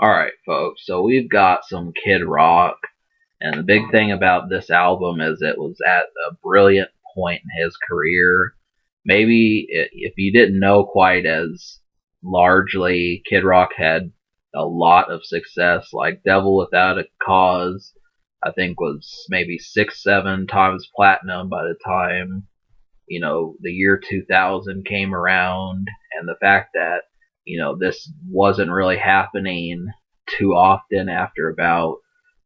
Alright, folks, so we've got some Kid Rock, and the big thing about this album is it was at a brilliant point in his career. Maybe if you didn't know quite as largely, Kid Rock had a lot of success, like Devil Without a Cause, I think was maybe 6, 7 times platinum by the time the year 2000 came around, and the fact that this wasn't really happening too often after about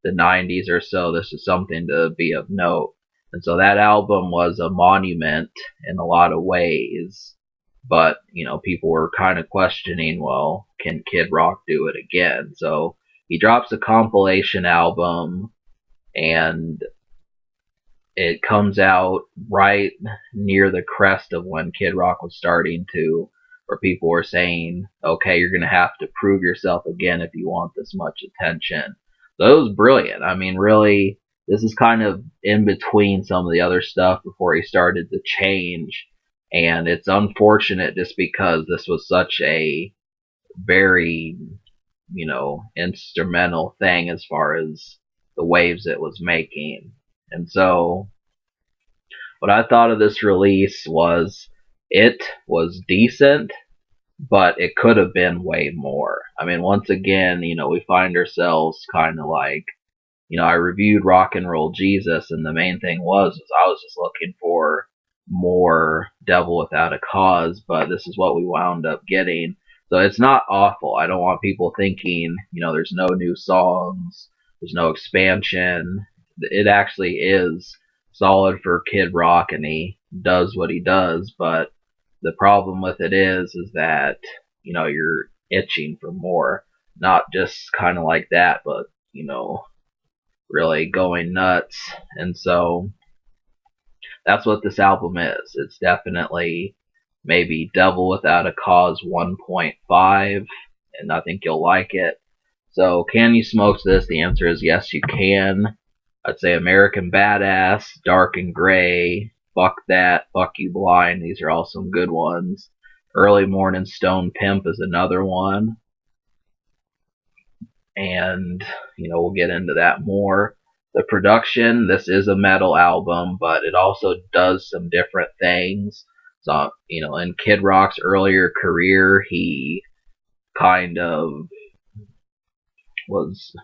the 90s or so. This is something to be of note. And so that album was a monument in a lot of ways, but people were kind of questioning, well, can Kid Rock do it again? So he drops a compilation album, and it comes out right near the crest of when Kid Rock was starting to, where people were saying, okay, you're going to have to prove yourself again if you want this much attention. So it was brilliant. I mean, really, this is kind of in between some of the other stuff before he started to change. And it's unfortunate just because this was such a very, instrumental thing as far as the waves it was making. And so what I thought of this release was it was decent, but it could have been way more. I mean, once again, we find ourselves kind of like, I reviewed Rock and Roll Jesus, and the main thing was I was just looking for more Devil Without a Cause, but this is what we wound up getting. So it's not awful. I don't want people thinking, there's no new songs, there's no expansion. It actually is solid for Kid Rock, and he does what he does, but the problem with it is that, you're itching for more. Not just kind of like that, but, really going nuts. And so that's what this album is. It's definitely maybe Devil Without a Cause 1.5, and I think you'll like it. So, can you smoke this? The answer is yes, you can. I'd say American Badass, Dark and Gray, Fuck That, Fuck You Blind. These are all some good ones. Early Morning Stone Pimp is another one. And, we'll get into that more. The production, this is a metal album, but it also does some different things. So, in Kid Rock's earlier career, he kind of was,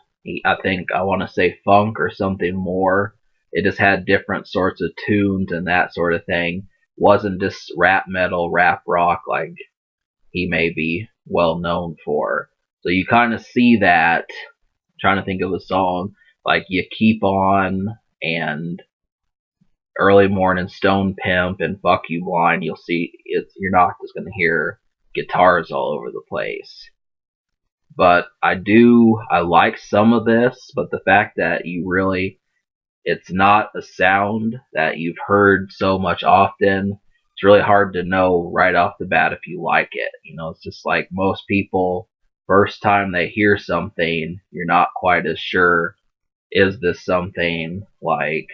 I think, I want to say funk or something more. It just had different sorts of tunes and that sort of thing. Wasn't just rap metal, rap rock like he may be well known for. So you kind of see that. I'm trying to think of a song like You Keep On and Early Morning Stone Pimp and Fuck You Blind. You'll see you're not just going to hear guitars all over the place. But I like some of this, but the fact that it's not a sound that you've heard so much often, it's really hard to know right off the bat if you like it. It's just like most people, first time they hear something, you're not quite as sure, is this something like,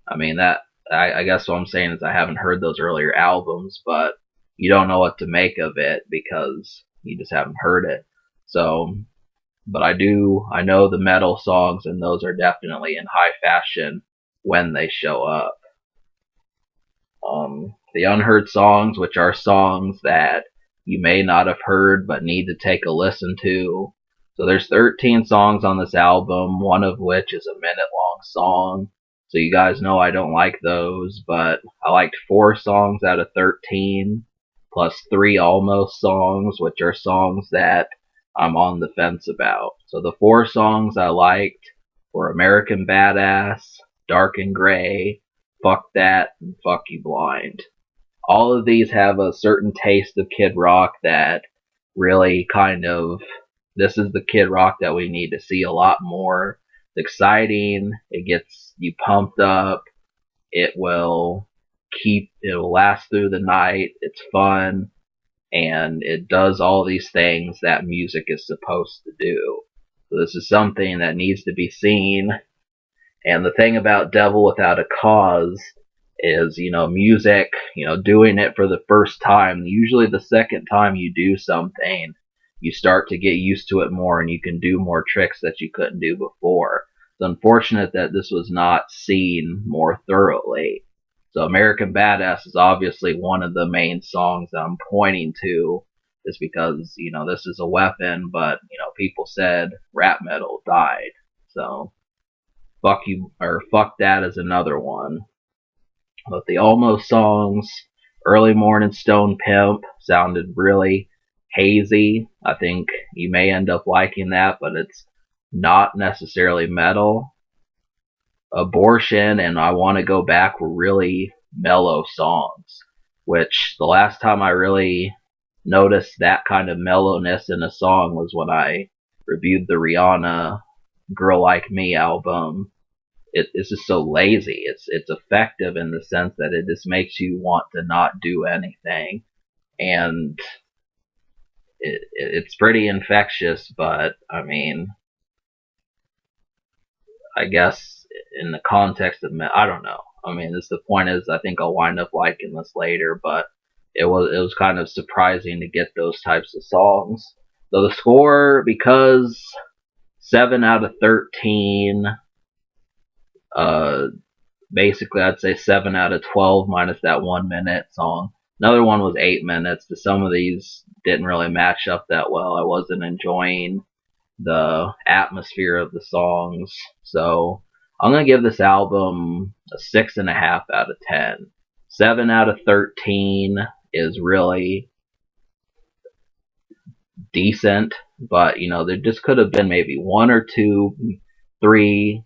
I guess what I'm saying is I haven't heard those earlier albums, but you don't know what to make of it because you just haven't heard it. So, but I know the metal songs, and those are definitely in high fashion when they show up. The unheard songs, which are songs that you may not have heard but need to take a listen to. So there's 13 songs on this album, one of which is a minute-long song. So you guys know I don't like those, but I liked 4 songs out of 13, plus 3 almost songs, which are songs that I'm on the fence about. So the 4 songs I liked were American Badass, Dark and Gray, Fuck That, and Fuck You Blind. All of these have a certain taste of Kid Rock that really this is the Kid Rock that we need to see a lot more. It's exciting, it gets you pumped up, it will last through the night, it's fun, and it does all these things that music is supposed to do. So this is something that needs to be seen. And the thing about Devil Without a Cause is, music, doing it for the first time, usually the second time you do something, you start to get used to it more and you can do more tricks that you couldn't do before. It's unfortunate that this was not seen more thoroughly. So American Badass is obviously one of the main songs that I'm pointing to, is because, this is a weapon, but, people said rap metal died. So fuck you, or fuck that is another one. But the Almost songs, Early Morning Stone Pimp, sounded really hazy. I think you may end up liking that, but it's not necessarily metal. Abortion and I Want to Go Back were really mellow songs, which the last time I really noticed that kind of mellowness in a song was when I reviewed the Rihanna Girl Like Me album. It's just so lazy. It's effective in the sense that it just makes you want to not do anything, and it's pretty infectious. But I mean, I guess in the context of I don't know. I mean, the point is, I think I'll wind up liking this later, but it was kind of surprising to get those types of songs. So the score, because 7 out of 13. Basically, I'd say 7 out of 12 minus that 1 minute song. Another one was 8 minutes. Some of these didn't really match up that well. I wasn't enjoying the atmosphere of the songs. So I'm going to give this album a 6.5 out of 10. 7 out of 13 is really decent, but there just could have been maybe 1 or 2, 3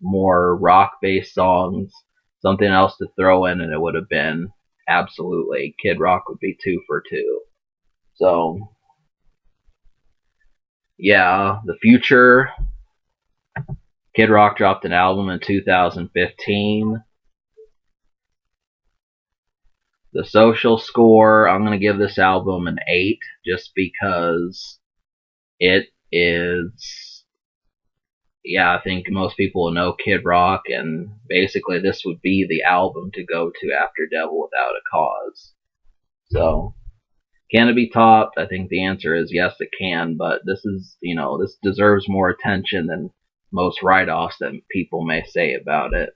more rock-based songs, something else to throw in, and it would have been absolutely, Kid Rock would be 2 for 2. So, yeah, the future. Kid Rock dropped an album in 2015. The social score, I'm going to give this album an 8, just because it is, I think most people will know Kid Rock, and basically this would be the album to go to after Devil Without a Cause. So, can it be topped? I think the answer is yes, it can, but this deserves more attention than most write-offs that people may say about it.